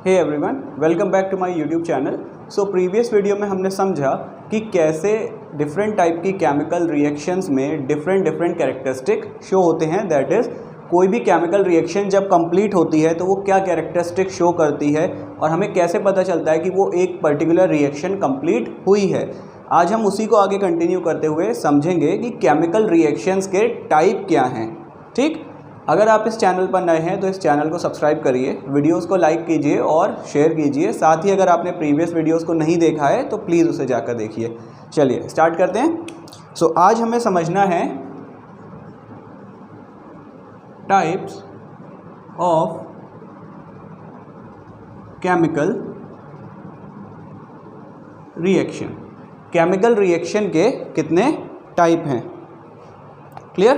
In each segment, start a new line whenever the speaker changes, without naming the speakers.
Hey everyone, welcome back to my YouTube channel. So previous video में हमने समझा कि कैसे डिफरेंट टाइप की केमिकल रिएक्शंस में डिफरेंट कैरेक्टरिस्टिक शो होते हैं। दैट इज़ कोई भी केमिकल रिएक्शन जब कंप्लीट होती है तो वो क्या कैरेक्टरिस्टिक शो करती है और हमें कैसे पता चलता है कि वो एक पर्टिकुलर रिएक्शन कंप्लीट हुई है। आज हम उसी को आगे कंटिन्यू करते हुए समझेंगे कि केमिकल रिएक्शंस के टाइप क्या हैं। ठीक, अगर आप इस चैनल पर नए हैं तो इस चैनल को सब्सक्राइब करिए, वीडियोस को लाइक कीजिए और शेयर कीजिए। साथ ही अगर आपने प्रीवियस वीडियोस को नहीं देखा है तो प्लीज़ उसे जाकर देखिए। चलिए स्टार्ट करते हैं। सो आज हमें समझना है types of chemical reaction. Chemical reaction के कितने टाइप हैं, क्लियर?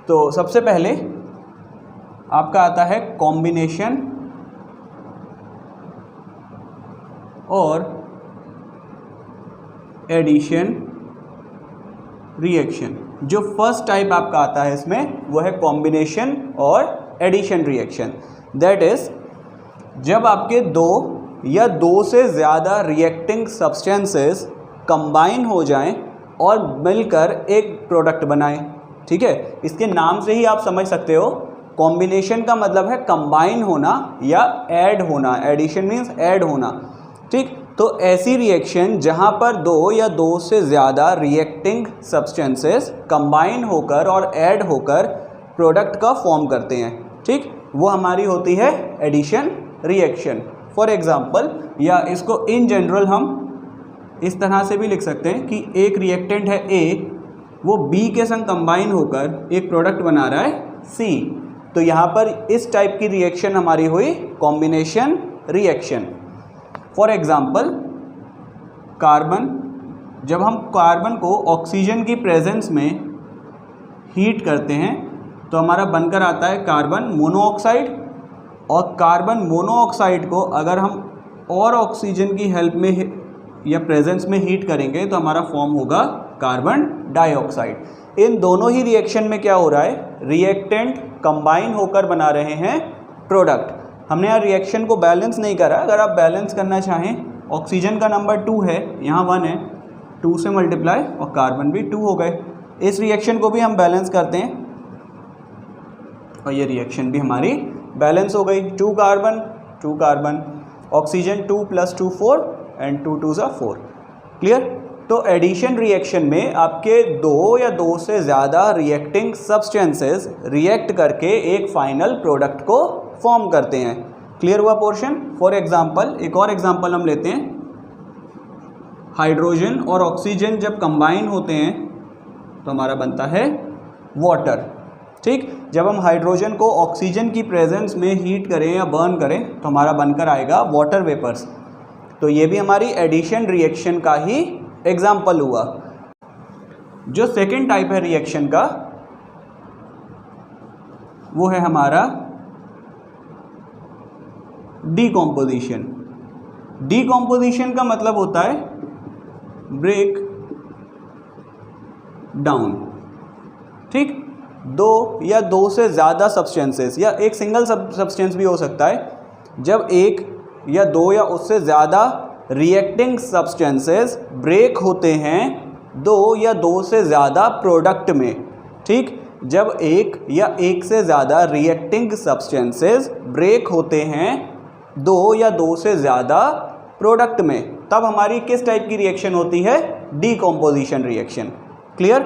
तो सबसे पहले आपका आता है कॉम्बिनेशन और एडिशन रिएक्शन। जो फर्स्ट टाइप आपका आता है इसमें वो है कॉम्बिनेशन और एडिशन रिएक्शन। दैट इज जब आपके दो या दो से ज़्यादा रिएक्टिंग सब्सटेंसेस कंबाइन हो जाएं और मिलकर एक प्रोडक्ट बनाएं। ठीक है, इसके नाम से ही आप समझ सकते हो कॉम्बिनेशन का मतलब है कंबाइन होना या ऐड होना। एडिशन मीन्स ऐड होना। ठीक, तो ऐसी रिएक्शन जहां पर दो या दो से ज़्यादा रिएक्टिंग सब्सटेंसेस कंबाइन होकर और ऐड होकर प्रोडक्ट का फॉर्म करते हैं, ठीक, वो हमारी होती है एडिशन रिएक्शन। फॉर एग्जांपल, या इसको इन जनरल हम इस तरह से भी लिख सकते हैं कि एक रिएक्टेंट है ए, वो बी के संग कंबाइन होकर एक प्रोडक्ट बना रहा है सी। तो यहाँ पर इस टाइप की रिएक्शन हमारी हुई combination reaction. For example, carbon, जब हम कार्बन को ऑक्सीजन की प्रेजेंस में हीट करते हैं तो हमारा बनकर आता है कार्बन मोनोऑक्साइड। और कार्बन मोनोऑक्साइड को अगर हम और ऑक्सीजन की हेल्प में या प्रेजेंस में हीट करेंगे तो हमारा फॉर्म होगा कार्बन डाइऑक्साइड। इन दोनों ही रिएक्शन में क्या हो रहा है, रिएक्टेंट कंबाइन होकर बना रहे हैं प्रोडक्ट। हमने यहाँ रिएक्शन को बैलेंस नहीं करा। अगर आप बैलेंस करना चाहें, ऑक्सीजन का नंबर 2 है, यहाँ 1 है, 2 से मल्टीप्लाई और कार्बन भी 2 हो गए। इस रिएक्शन को भी हम बैलेंस करते हैं और ये रिएक्शन भी हमारी बैलेंस हो गई। 2 कार्बन, ऑक्सीजन 2 + 2 4 एंड 2 2 = 4। क्लियर? तो एडिशन रिएक्शन में आपके दो या दो से ज़्यादा रिएक्टिंग सब्सटेंसेस रिएक्ट करके एक फाइनल प्रोडक्ट को फॉर्म करते हैं। क्लियर हुआ पोर्शन? फॉर एग्जांपल, एक और एग्जांपल हम लेते हैं। हाइड्रोजन और ऑक्सीजन जब कंबाइन होते हैं तो हमारा बनता है वाटर। ठीक, जब हम हाइड्रोजन को ऑक्सीजन की प्रेजेंस में हीट करें या बर्न करें तो हमारा बनकर आएगा वाटर वेपर्स। तो ये भी हमारी एडिशन रिएक्शन का ही एग्जाम्पल हुआ। जो सेकेंड टाइप है रिएक्शन का वो है हमारा डीकॉम्पोजिशन। डीकॉम्पोजिशन का मतलब होता है ब्रेक डाउन। ठीक, दो या दो से ज़्यादा सब्सटेंसेस या एक सिंगल सब्सटेंस भी हो सकता है, जब एक या दो या उससे ज़्यादा रिएक्टिंग सब्सटेंसेस ब्रेक होते हैं दो या दो से ज़्यादा प्रोडक्ट में। ठीक, जब एक या एक से ज़्यादा रिएक्टिंग सब्सटेंसेस ब्रेक होते हैं दो या दो से ज़्यादा प्रोडक्ट में, तब हमारी किस टाइप की रिएक्शन होती है, डीकॉम्पोजिशन रिएक्शन। क्लियर?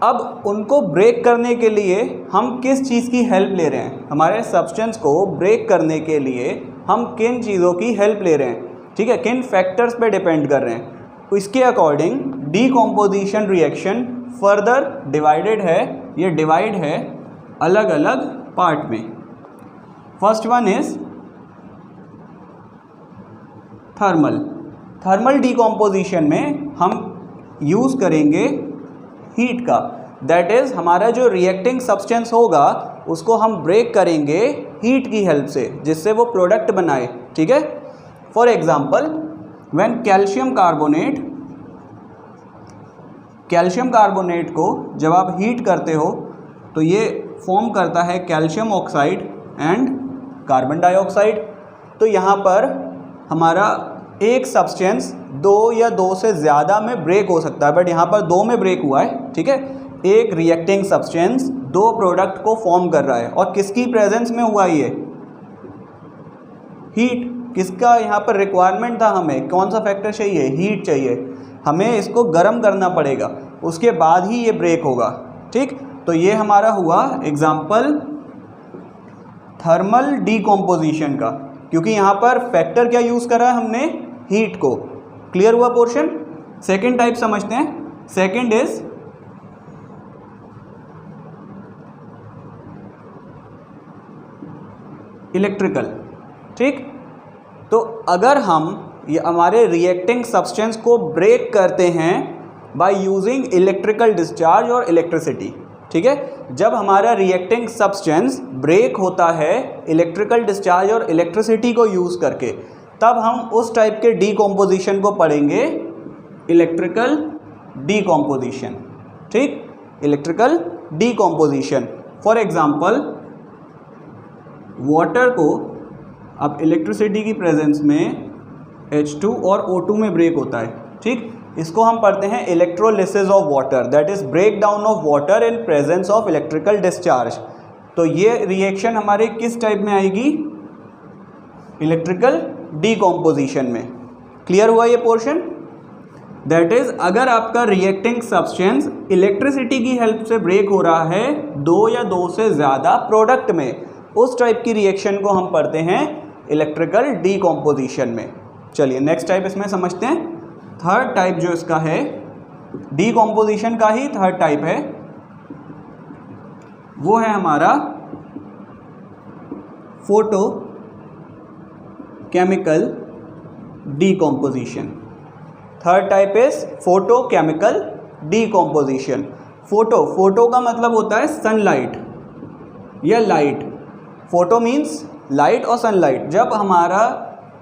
अब उनको ब्रेक करने के लिए हम किस चीज़ की हेल्प ले रहे हैं, हमारे सब्सटेंस को ब्रेक करने के लिए हम किन चीज़ों की हेल्प ले रहे हैं, ठीक है, किन फैक्टर्स पे डिपेंड कर रहे हैं। तो इसके according decomposition reaction further divided है, ये डिवाइड है अलग अलग पार्ट में। First one is thermal. Thermal decomposition में हम यूज़ करेंगे हीट का। दैट इज़ हमारा जो रिएक्टिंग सब्सटेंस होगा उसको हम ब्रेक करेंगे हीट की हेल्प से, जिससे वो प्रोडक्ट बनाए। ठीक है, for example, when calcium carbonate को जब आप हीट करते हो तो ये फॉर्म करता है calcium oxide and carbon dioxide. तो यहाँ पर हमारा एक सब्सटेंस 2 या 2 से ज़्यादा में ब्रेक हो सकता है, बट यहाँ पर 2 में ब्रेक हुआ है, ठीक है। एक रिएक्टिंग सब्सटेंस 2 प्रोडक्ट को फॉर्म कर रहा है, और किसकी प्रेजेंस में हुआ ये? हीट। किसका यहाँ पर रिक्वायरमेंट था? हमें कौन सा फैक्टर चाहिए? हीट चाहिए। हमें इसको गर्म करना पड़ेगा, उसके बाद ही ये ब्रेक होगा, ठीक। तो ये हमारा हुआ एग्जाम्पल थर्मल डीकॉम्पोजिशन का, क्योंकि यहाँ पर फैक्टर क्या यूज़ करा है हमने? हीट को। क्लियर हुआ पोर्शन? सेकेंड टाइप समझते हैं। सेकेंड इज इलेक्ट्रिकल, ठीक। तो अगर हम ये हमारे रिएक्टिंग सब्सटेंस को ब्रेक करते हैं बाय यूजिंग इलेक्ट्रिकल डिस्चार्ज और इलेक्ट्रिसिटी, ठीक है। जब हमारा रिएक्टिंग सब्सटेंस ब्रेक होता है इलेक्ट्रिकल डिस्चार्ज और इलेक्ट्रिसिटी को यूज़ करके, तब हम उस टाइप के डीकॉम्पोजिशन को पढ़ेंगे इलेक्ट्रिकल डीकॉम्पोजिशन, ठीक। Electrical decomposition. For example water को अब इलेक्ट्रिसिटी की प्रेजेंस में H2 और O2 में ब्रेक होता है, ठीक। इसको हम पढ़ते हैं electrolysis of water, that is break down of water in presence of electrical discharge. तो ये रिएक्शन हमारे किस टाइप में आएगी? इलेक्ट्रिकल डीकॉम्पोजिशन में। क्लियर हुआ ये पोर्शन? दैट इज अगर आपका रिएक्टिंग सब्सटेंस इलेक्ट्रिसिटी की हेल्प से ब्रेक हो रहा है 2 या 2 से ज़्यादा प्रोडक्ट में, उस टाइप की रिएक्शन को हम पढ़ते हैं इलेक्ट्रिकल डीकॉम्पोजिशन में। चलिए नेक्स्ट टाइप इसमें समझते हैं। थर्ड टाइप जो इसका है, डीकॉम्पोजिशन का ही थर्ड टाइप है, वो है हमारा photo chemical decomposition. Third type is photo chemical decomposition. Photo का मतलब होता है सनलाइट या लाइट। फोटो मीन्स लाइट और सनलाइट। जब हमारा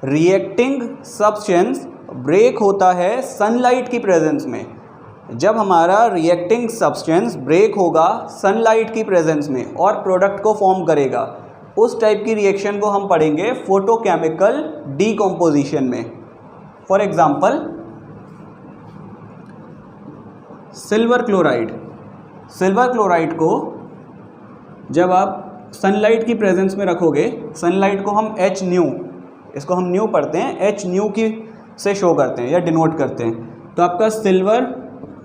रिएक्टिंग सब्सटेंस ब्रेक होता है सनलाइट की प्रेजेंस में, जब हमारा रिएक्टिंग सब्सटेंस ब्रेक होगा सनलाइट की प्रेजेंस में और प्रोडक्ट को फॉर्म करेगा, उस टाइप की रिएक्शन को हम पढ़ेंगे फोटोकेमिकल डीकॉम्पोजिशन में। For example silver chloride. Silver chloride को जब आप सनलाइट की प्रेजेंस में रखोगे, सनलाइट को हम H न्यू, इसको हम न्यू पढ़ते हैं, H न्यू की से शो करते हैं या डिनोट करते हैं। तो आपका सिल्वर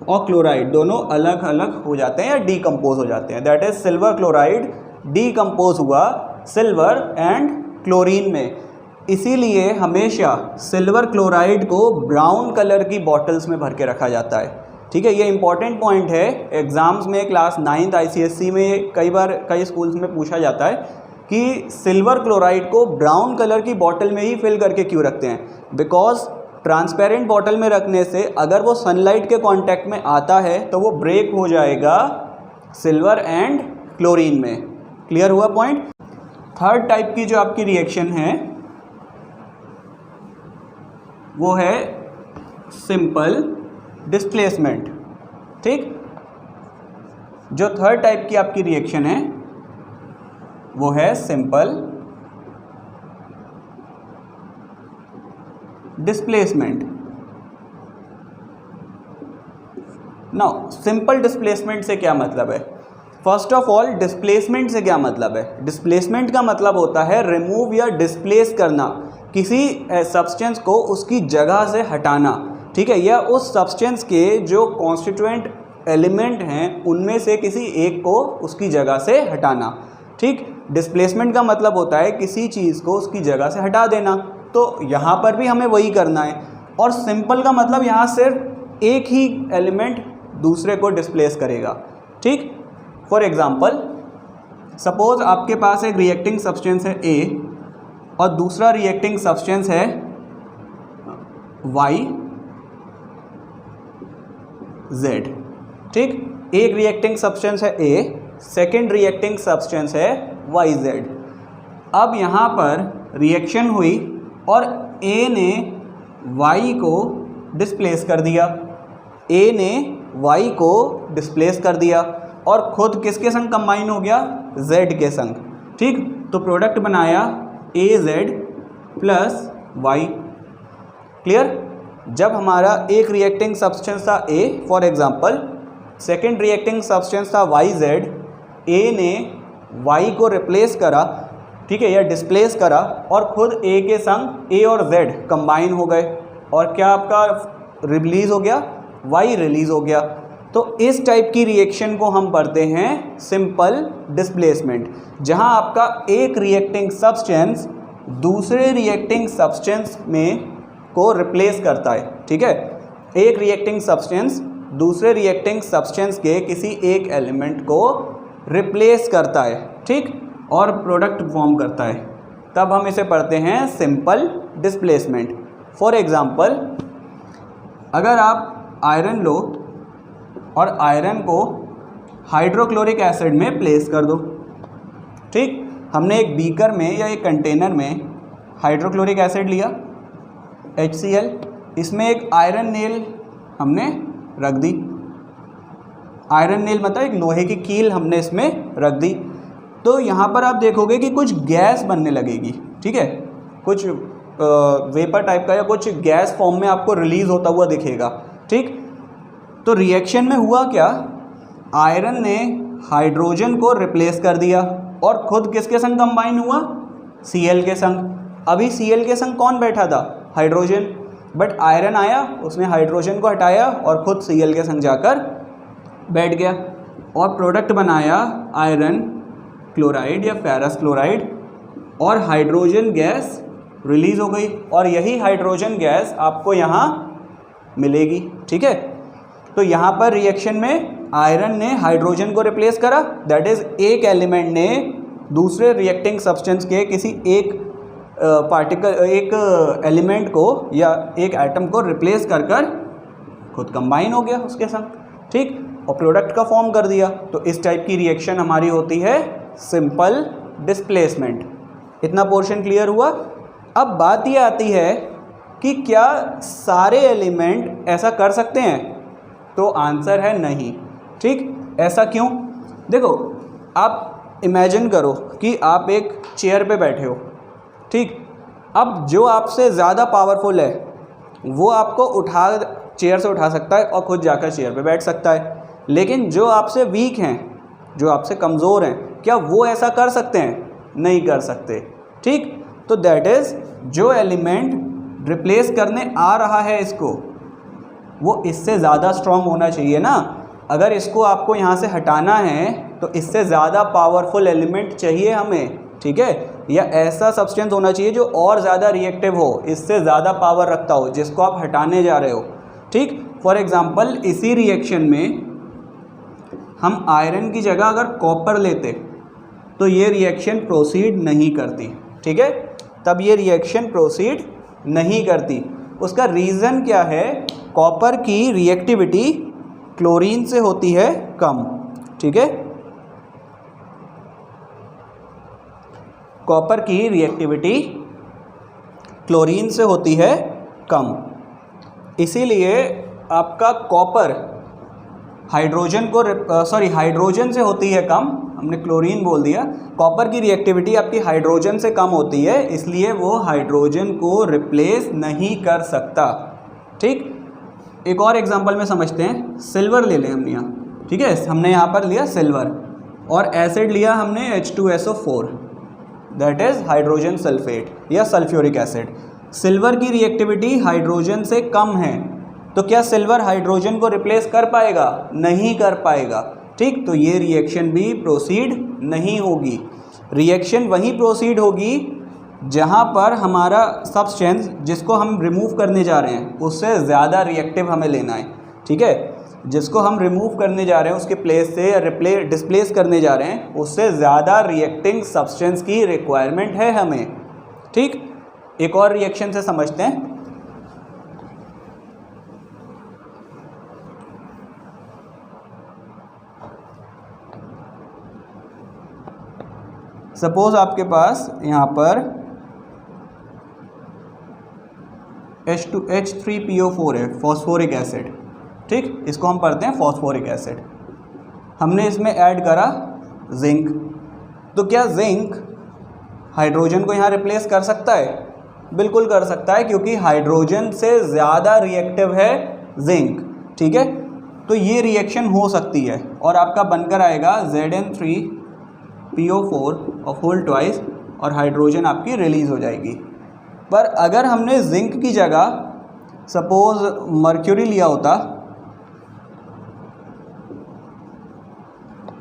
और क्लोराइड दोनों अलग अलग हो जाते हैं या डीकम्पोज हो जाते हैं। That is silver chloride decompose हुआ सिल्वर एंड क्लोरीन में। इसीलिए हमेशा सिल्वर क्लोराइड को ब्राउन कलर की बॉटल्स में भर के रखा जाता है, ठीक है। ये इंपॉर्टेंट पॉइंट है, एग्जाम्स में क्लास 9th ICSE में कई बार कई स्कूल्स में पूछा जाता है कि सिल्वर क्लोराइड को ब्राउन कलर की बॉटल में ही फिल करके क्यों रखते हैं? बिकॉज ट्रांसपेरेंट बॉटल में रखने से अगर वो सनलाइट के कांटेक्ट में आता है तो वो ब्रेक हो जाएगा सिल्वर एंड क्लोरीन में। क्लियर हुआ पॉइंट? थर्ड टाइप की जो आपकी रिएक्शन है वो है सिंपल डिस्प्लेसमेंट, ठीक। जो थर्ड टाइप की आपकी रिएक्शन है वो है simple displacement. Now simple displacement से क्या मतलब है? फर्स्ट ऑफ ऑल डिस्प्लेसमेंट से क्या मतलब है? डिस्प्लेसमेंट का मतलब होता है रिमूव या डिस्प्लेस करना, किसी सब्सटेंस को उसकी जगह से हटाना, ठीक है, या उस सब्सटेंस के जो कॉन्स्टिट्यूएंट एलिमेंट हैं उनमें से किसी एक को उसकी जगह से हटाना, ठीक। डिस्प्लेसमेंट का मतलब होता है किसी चीज़ को उसकी जगह से हटा देना, तो यहाँ पर भी हमें वही करना है। और सिंपल का मतलब यहाँ सिर्फ एक ही एलिमेंट दूसरे को डिस्प्लेस करेगा, ठीक। फॉर एग्जांपल सपोज आपके पास एक रिएक्टिंग सब्सटेंस है A और दूसरा रिएक्टिंग सब्सटेंस है Y Z, ठीक। एक रिएक्टिंग सब्सटेंस है A, सेकेंड रिएक्टिंग सब्सटेंस है YZ। अब यहाँ पर रिएक्शन हुई और A ने Y को डिस्प्लेस कर दिया, A ने Y को डिस्प्लेस कर दिया और खुद किसके संग कंबाइन हो गया? Z के संग, ठीक। तो प्रोडक्ट बनाया AZ प्लस वाई। क्लियर? जब हमारा एक रिएक्टिंग सब्सटेंस था A for example, second reacting substance था वाई जेड, ए ने वाई को रिप्लेस करा, ठीक है, या डिस्प्लेस करा, और खुद ए के संग ए और जेड कंबाइन हो गए, और क्या आपका रिलीज़ हो गया? वाई रिलीज़ हो गया। तो इस टाइप की रिएक्शन को हम पढ़ते हैं सिंपल डिस्प्लेसमेंट, जहां आपका एक रिएक्टिंग सब्सटेंस दूसरे रिएक्टिंग सब्सटेंस में को रिप्लेस करता है। ठीक है, एक रिएक्टिंग सब्सटेंस दूसरे रिएक्टिंग सब्सटेंस के किसी एक एलिमेंट को रिप्लेस करता है, ठीक, और प्रोडक्ट फॉर्म करता है, तब हम इसे पढ़ते हैं सिंपल डिस्प्लेसमेंट। फॉर एग्जांपल, अगर आप आयरन लो और आयरन को हाइड्रोक्लोरिक एसिड में प्लेस कर दो, ठीक, हमने एक बीकर में या एक कंटेनर में हाइड्रोक्लोरिक एसिड लिया HCl, इसमें एक आयरन नेल हमने रख दी। आयरन नेल मतलब एक लोहे की कील हमने इसमें रख दी। तो यहाँ पर आप देखोगे कि कुछ गैस बनने लगेगी, ठीक है, कुछ वेपर टाइप का या कुछ गैस फॉर्म में आपको रिलीज होता हुआ दिखेगा, ठीक। तो रिएक्शन में हुआ क्या? आयरन ने हाइड्रोजन को रिप्लेस कर दिया और खुद किसके संग कंबाइन हुआ? Cl के संग। अभी Cl के संग कौन बैठा था? हाइड्रोजन। बट आयरन आया, उसने हाइड्रोजन को हटाया और खुद Cl के संग जाकर बैठ गया और प्रोडक्ट बनाया आयरन क्लोराइड या फेरस क्लोराइड, और हाइड्रोजन गैस रिलीज़ हो गई, और यही हाइड्रोजन गैस आपको यहाँ मिलेगी, ठीक है। तो यहाँ पर रिएक्शन में आयरन ने हाइड्रोजन को रिप्लेस करा, दैट इज़ एक एलिमेंट ने दूसरे रिएक्टिंग सब्सटेंस के किसी एक एक एलिमेंट को या एक एटम को रिप्लेस कर कर खुद कंबाइन हो गया उसके संग, ठीक, और प्रोडक्ट का फॉर्म कर दिया। तो इस टाइप की रिएक्शन हमारी होती है सिंपल डिस्प्लेसमेंट। इतना पोर्शन क्लियर हुआ? अब बात ये आती है कि क्या सारे एलिमेंट ऐसा कर सकते हैं? तो आंसर है नहीं, ठीक। ऐसा क्यों? देखो, आप इमेजिन करो कि आप एक चेयर पे बैठे हो, ठीक। अब जो आपसे ज़्यादा पावरफुल है वो आपको चेयर से उठा सकता है और खुद जाकर चेयर पे बैठ सकता है, लेकिन जो आपसे वीक हैं, जो आपसे कमज़ोर हैं, क्या वो ऐसा कर सकते हैं? नहीं कर सकते, ठीक। तो दैट इज़ जो एलिमेंट रिप्लेस करने आ रहा है इसको, वो इससे ज़्यादा स्ट्रॉन्ग होना चाहिए ना। अगर इसको आपको यहाँ से हटाना है तो इससे ज़्यादा पावरफुल एलिमेंट चाहिए हमें, ठीक है, या ऐसा सब्सटेंस होना चाहिए जो और ज़्यादा रिएक्टिव हो, इससे ज़्यादा पावर रखता हो, जिसको आप हटाने जा रहे हो, ठीक। फॉर एग्जांपल, इसी रिएक्शन में हम आयरन की जगह अगर कॉपर लेते तो ये रिएक्शन प्रोसीड नहीं करती, ठीक है, तब ये रिएक्शन प्रोसीड नहीं करती। उसका रीज़न क्या है? कॉपर की रिएक्टिविटी क्लोरीन से होती है कम, ठीक है, कॉपर की रिएक्टिविटी क्लोरीन से होती है कम, इसीलिए आपका कॉपर हाइड्रोजन से होती है कम, हमने क्लोरीन बोल दिया। कॉपर की रिएक्टिविटी आपकी हाइड्रोजन से कम होती है, इसलिए वो हाइड्रोजन को रिप्लेस नहीं कर सकता, ठीक। एक और एग्जांपल में समझते हैं। सिल्वर ले लें हम यहाँ, ठीक है, हमने यहाँ पर लिया सिल्वर और एसिड लिया हमने H2SO4, that is hydrogen sulphate या सल्फ्यूरिक एसिड। सिल्वर की रिएक्टिविटी हाइड्रोजन से कम है, तो क्या सिल्वर हाइड्रोजन को रिप्लेस कर पाएगा? नहीं कर पाएगा, ठीक। तो ये रिएक्शन भी प्रोसीड नहीं होगी। रिएक्शन वहीं प्रोसीड होगी जहाँ पर हमारा सब्सटेंस जिसको हम रिमूव करने जा रहे हैं उससे ज़्यादा रिएक्टिव हमें लेना है, ठीक है। जिसको हम रिमूव करने जा रहे हैं उसके प्लेस से या डिस्प्लेस करने जा रहे हैं उससे ज़्यादा रिएक्टिंग सब्सटेंस की रिक्वायरमेंट है हमें, ठीक। एक और रिएक्शन से समझते हैं। सपोज आपके पास यहाँ पर H3PO4 है, फॉस्फोरिक एसिड, ठीक, इसको हम पढ़ते हैं फॉस्फोरिक एसिड। हमने इसमें ऐड करा जिंक, तो क्या जिंक हाइड्रोजन को यहाँ रिप्लेस कर सकता है? बिल्कुल कर सकता है, क्योंकि हाइड्रोजन से ज़्यादा रिएक्टिव है जिंक। ठीक है, तो ये रिएक्शन हो सकती है और आपका बनकर आएगा Zn3PO4 और होल ट्वाइस और हाइड्रोजन आपकी रिलीज हो जाएगी। पर अगर हमने जिंक की जगह सपोज मर्क्यूरी लिया होता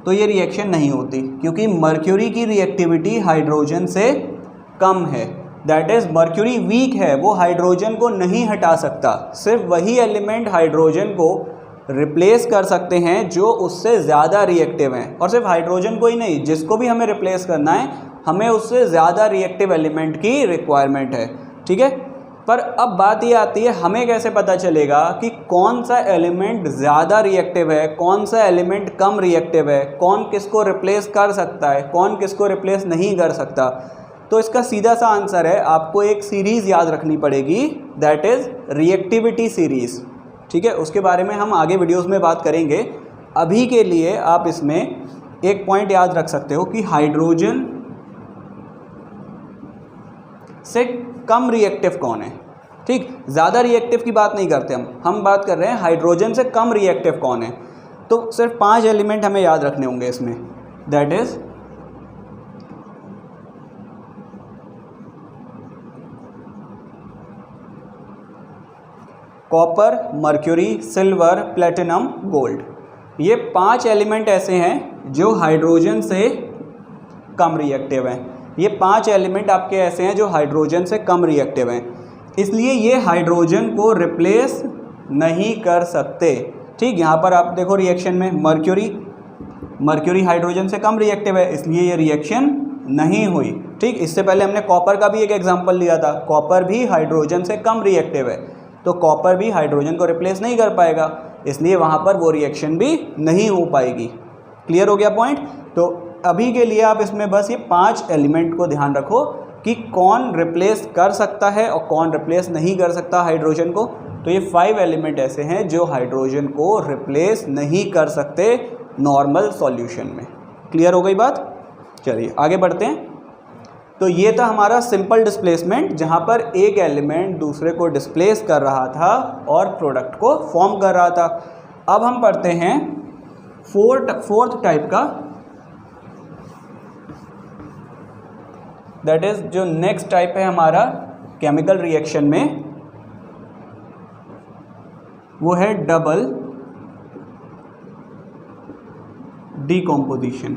तो ये रिएक्शन नहीं होती, क्योंकि मर्क्यूरी की रिएक्टिविटी हाइड्रोजन से कम है। दैट इज़ मर्क्यूरी वीक है, वो हाइड्रोजन को नहीं हटा सकता। सिर्फ वही एलिमेंट हाइड्रोजन को रिप्लेस कर सकते हैं जो उससे ज़्यादा रिएक्टिव हैं, और सिर्फ हाइड्रोजन को ही नहीं, जिसको भी हमें रिप्लेस करना है हमें उससे ज़्यादा रिएक्टिव एलिमेंट की रिक्वायरमेंट है। ठीक है, पर अब बात ये आती है हमें कैसे पता चलेगा कि कौन सा एलिमेंट ज़्यादा रिएक्टिव है, कौन सा एलिमेंट कम रिएक्टिव है, कौन किसको रिप्लेस कर सकता है, कौन किसको रिप्लेस नहीं कर सकता। तो इसका सीधा सा आंसर है, आपको एक सीरीज़ याद रखनी पड़ेगी, दैट इज़ रिएक्टिविटी सीरीज़। ठीक है, उसके बारे में हम आगे वीडियोस में बात करेंगे। अभी के लिए आप इसमें एक पॉइंट याद रख सकते हो कि हाइड्रोजन से कम रिएक्टिव कौन है। ठीक, ज़्यादा रिएक्टिव की बात नहीं करते हम बात कर रहे हैं हाइड्रोजन से कम रिएक्टिव कौन है। तो सिर्फ 5 एलिमेंट हमें याद रखने होंगे इसमें, that is copper, mercury, silver, platinum, gold. ये 5 एलिमेंट ऐसे हैं जो हाइड्रोजन से कम रिएक्टिव हैं। ये 5 एलिमेंट आपके ऐसे हैं जो हाइड्रोजन से कम रिएक्टिव हैं, इसलिए ये हाइड्रोजन को रिप्लेस नहीं कर सकते। ठीक, यहाँ पर आप देखो रिएक्शन में मर्क्यूरी हाइड्रोजन से कम रिएक्टिव है, इसलिए ये रिएक्शन नहीं हुई। ठीक, इससे पहले हमने कॉपर का भी एक एग्जांपल लिया था, कॉपर भी हाइड्रोजन से कम रिएक्टिव है, तो कॉपर भी हाइड्रोजन को रिप्लेस नहीं कर पाएगा, इसलिए वहाँ पर वो रिएक्शन भी नहीं हो पाएगी। क्लियर हो गया पॉइंट। तो अभी के लिए आप इसमें बस ये 5 एलिमेंट को ध्यान रखो कि कौन रिप्लेस कर सकता है और कौन रिप्लेस नहीं कर सकता हाइड्रोजन को। तो ये 5 एलिमेंट ऐसे हैं जो हाइड्रोजन को रिप्लेस नहीं कर सकते नॉर्मल सॉल्यूशन में। क्लियर हो गई बात। चलिए आगे बढ़ते हैं। तो ये था हमारा सिंपल डिस्प्लेसमेंट, जहाँ पर एक एलिमेंट दूसरे को डिस्प्लेस कर रहा था और प्रोडक्ट को फॉर्म कर रहा था। अब हम पढ़ते हैं फोर्थ टाइप का, दैट इज जो नेक्स्ट टाइप है हमारा केमिकल रिएक्शन में, वो है double decomposition.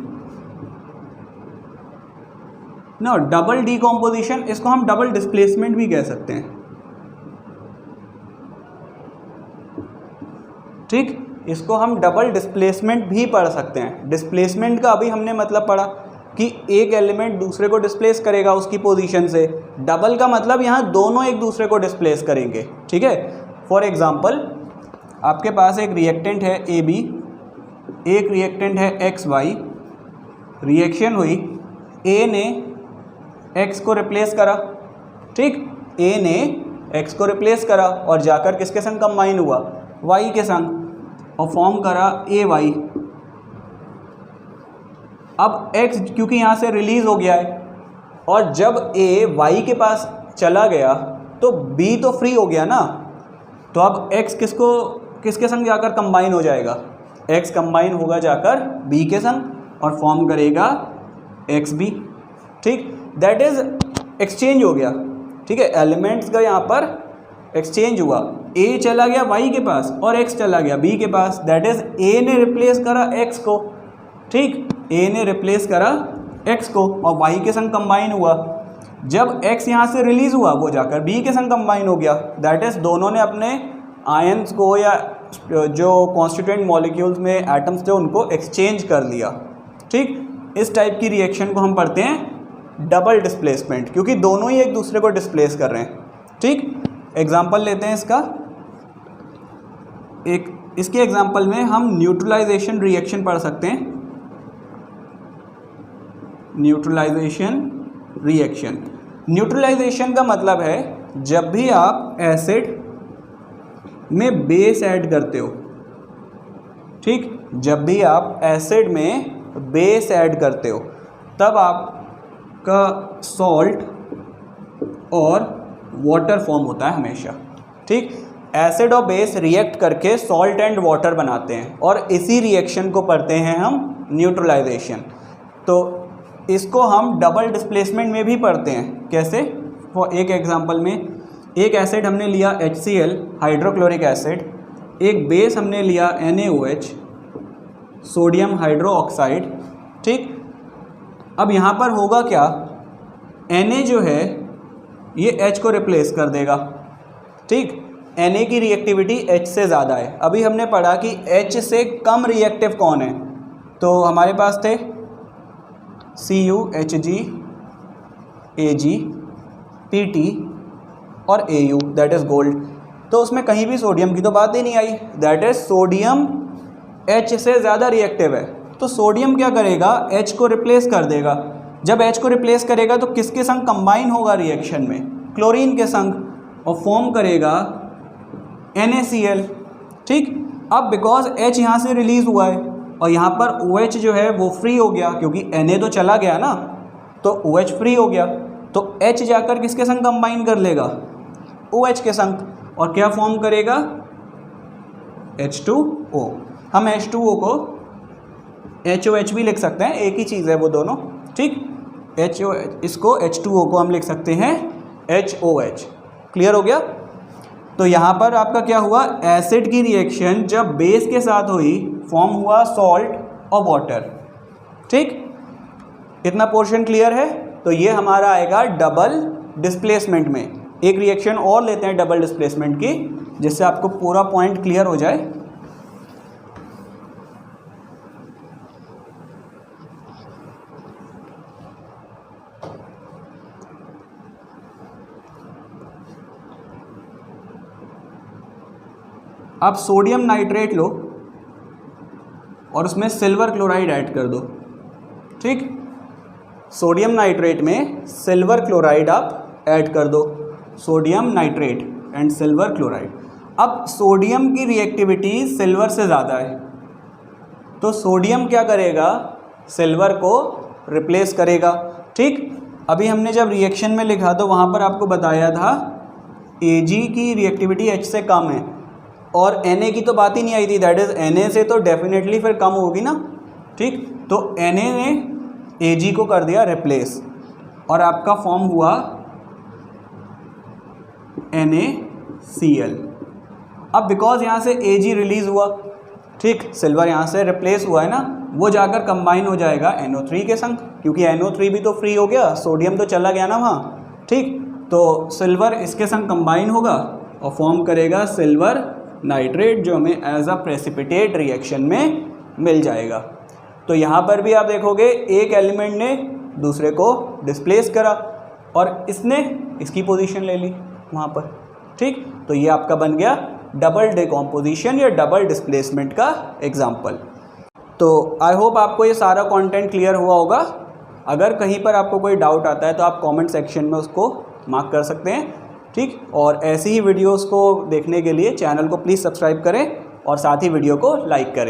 No, double decomposition, इसको हम डबल डिस्प्लेसमेंट भी कह सकते हैं। ठीक, इसको हम डबल डिस्प्लेसमेंट भी पढ़ सकते हैं। डिस्प्लेसमेंट का अभी हमने मतलब पढ़ा कि एक एलिमेंट दूसरे को डिस्प्लेस करेगा उसकी पोजीशन से। डबल का मतलब यहाँ दोनों एक दूसरे को डिस्प्लेस करेंगे। ठीक है, फॉर एग्जांपल आपके पास एक रिएक्टेंट है AB, एक रिएक्टेंट है XY, रिएक्शन हुई, A ने X को रिप्लेस करा। ठीक, A ने X को रिप्लेस करा और जाकर किसके संग कंबाइन हुआ, Y के संग, और फॉर्म करा AY। अब X क्योंकि यहाँ से रिलीज हो गया है, और जब A Y के पास चला गया तो B तो फ्री हो गया ना, तो अब X किसके संग जाकर कंबाइन हो जाएगा, X कंबाइन होगा जाकर B के संग और फॉर्म करेगा XB। ठीक, दैट इज एक्सचेंज हो गया। ठीक है, एलिमेंट्स का यहाँ पर एक्सचेंज हुआ, A चला गया Y के पास और X चला गया B के पास, दैट इज A ने रिप्लेस करा X को। ठीक, A ने रिप्लेस करा X को और Y के संग कंबाइन हुआ। जब X यहाँ से रिलीज हुआ वो जाकर B के संग कंबाइन हो गया, दैट इज दोनों ने अपने आयंस को या जो कॉन्स्टिट्यूएंट मॉलिक्यूल्स में एटम्स थे उनको एक्सचेंज कर लिया। ठीक, इस टाइप की रिएक्शन को हम पढ़ते हैं डबल डिस्प्लेसमेंट, क्योंकि दोनों ही एक दूसरे को डिस्प्लेस कर रहे हैं। ठीक, एग्जाम्पल लेते हैं इसका। इसके एग्जाम्पल में हम न्यूट्रलाइजेशन रिएक्शन पढ़ सकते हैं। न्यूट्रलाइजेशन रिएक्शन, न्यूट्रलाइजेशन का मतलब है जब भी आप एसिड में बेस ऐड करते हो। ठीक, जब भी आप एसिड में बेस ऐड करते हो तब आपका सॉल्ट और वाटर फॉर्म होता है हमेशा, ठीक। एसिड और बेस रिएक्ट करके सॉल्ट एंड वाटर बनाते हैं और इसी रिएक्शन को पढ़ते हैं हम न्यूट्रलाइजेशन। तो इसको हम डबल डिस्प्लेसमेंट में भी पढ़ते हैं। कैसे? फॉर एक एग्जांपल में, एक एसिड हमने लिया HCl हाइड्रोक्लोरिक एसिड, एक बेस हमने लिया NaOH सोडियम हाइड्रो ऑक्साइड, ठीक। अब यहाँ पर होगा क्या, Na जो है ये H को रिप्लेस कर देगा, ठीक। Na की रिएक्टिविटी H से ज़्यादा है। अभी हमने पढ़ा कि H से कम रिएक्टिव कौन है, तो हमारे पास थे Cu Hg Ag Pt और Au दैट इज़ गोल्ड। तो उसमें कहीं भी सोडियम की तो बात ही नहीं आई, दैट इज़ सोडियम H से ज़्यादा रिएक्टिव है। तो सोडियम क्या करेगा, H को रिप्लेस कर देगा। जब H को रिप्लेस करेगा तो किसके संग कंबाइन होगा रिएक्शन में, क्लोरीन के संग, और फॉर्म करेगा NaCl, ठीक। अब बिकॉज H यहाँ से रिलीज़ हुआ है और यहाँ पर OH जो है वो फ्री हो गया, क्योंकि Na तो चला गया ना, तो OH फ्री हो गया, तो H जाकर किसके संग कंबाइन कर लेगा, OH के संग, और क्या फॉर्म करेगा, H2O। हम H2O को HOH भी लिख सकते हैं, एक ही चीज़ है वो दोनों, ठीक। इसको H2O को हम लिख सकते हैं HOH। क्लियर हो गया? तो यहाँ पर आपका क्या हुआ, एसिड की रिएक्शन जब बेस के साथ हुई फॉर्म हुआ सॉल्ट और वाटर, ठीक। इतना पोर्शन क्लियर है? तो ये हमारा आएगा डबल डिस्प्लेसमेंट में। एक रिएक्शन और लेते हैं डबल डिस्प्लेसमेंट की, जिससे आपको पूरा पॉइंट क्लियर हो जाए। आप सोडियम नाइट्रेट लो और उसमें सिल्वर क्लोराइड ऐड कर दो, ठीक। सोडियम नाइट्रेट में सिल्वर क्लोराइड आप ऐड कर दो, sodium nitrate and silver chloride. अब सोडियम की रिएक्टिविटी सिल्वर से ज़्यादा है, तो सोडियम क्या करेगा, सिल्वर को रिप्लेस करेगा, ठीक। अभी हमने जब रिएक्शन में लिखा तो वहाँ पर आपको बताया था Ag की रिएक्टिविटी H से कम है और Na की तो बात ही नहीं आई थी, दैट इज़ Na से तो डेफिनेटली फिर कम होगी ना, ठीक। तो Na ने Ag को कर दिया रिप्लेस और आपका फॉर्म हुआ NaCl। अब बिकॉज यहाँ से Ag रिलीज़ हुआ, ठीक, सिल्वर यहाँ से रिप्लेस हुआ है ना, वो जाकर कंबाइन हो जाएगा NO3 के संग, क्योंकि NO3 भी तो फ्री हो गया, सोडियम तो चला गया ना वहाँ, ठीक। तो सिल्वर इसके संग कंबाइन होगा और फॉर्म करेगा सिल्वर नाइट्रेट, जो हमें एज अ प्रेसिपिटेट रिएक्शन में मिल जाएगा। तो यहाँ पर भी आप देखोगे एक एलिमेंट ने दूसरे को डिस्प्लेस करा और इसने इसकी पोजीशन ले ली वहाँ पर, ठीक। तो ये आपका बन गया डबल डिकम्पोजिशन या डबल डिस्प्लेसमेंट का एग्जाम्पल। तो आई होप आपको ये सारा कंटेंट क्लियर हुआ होगा। अगर कहीं पर आपको कोई डाउट आता है तो आप कमेंट सेक्शन में उसको मार्क कर सकते हैं, ठीक। और ऐसी ही वीडियोस को देखने के लिए चैनल को प्लीज़ सब्सक्राइब करें और साथ ही वीडियो को लाइक करें।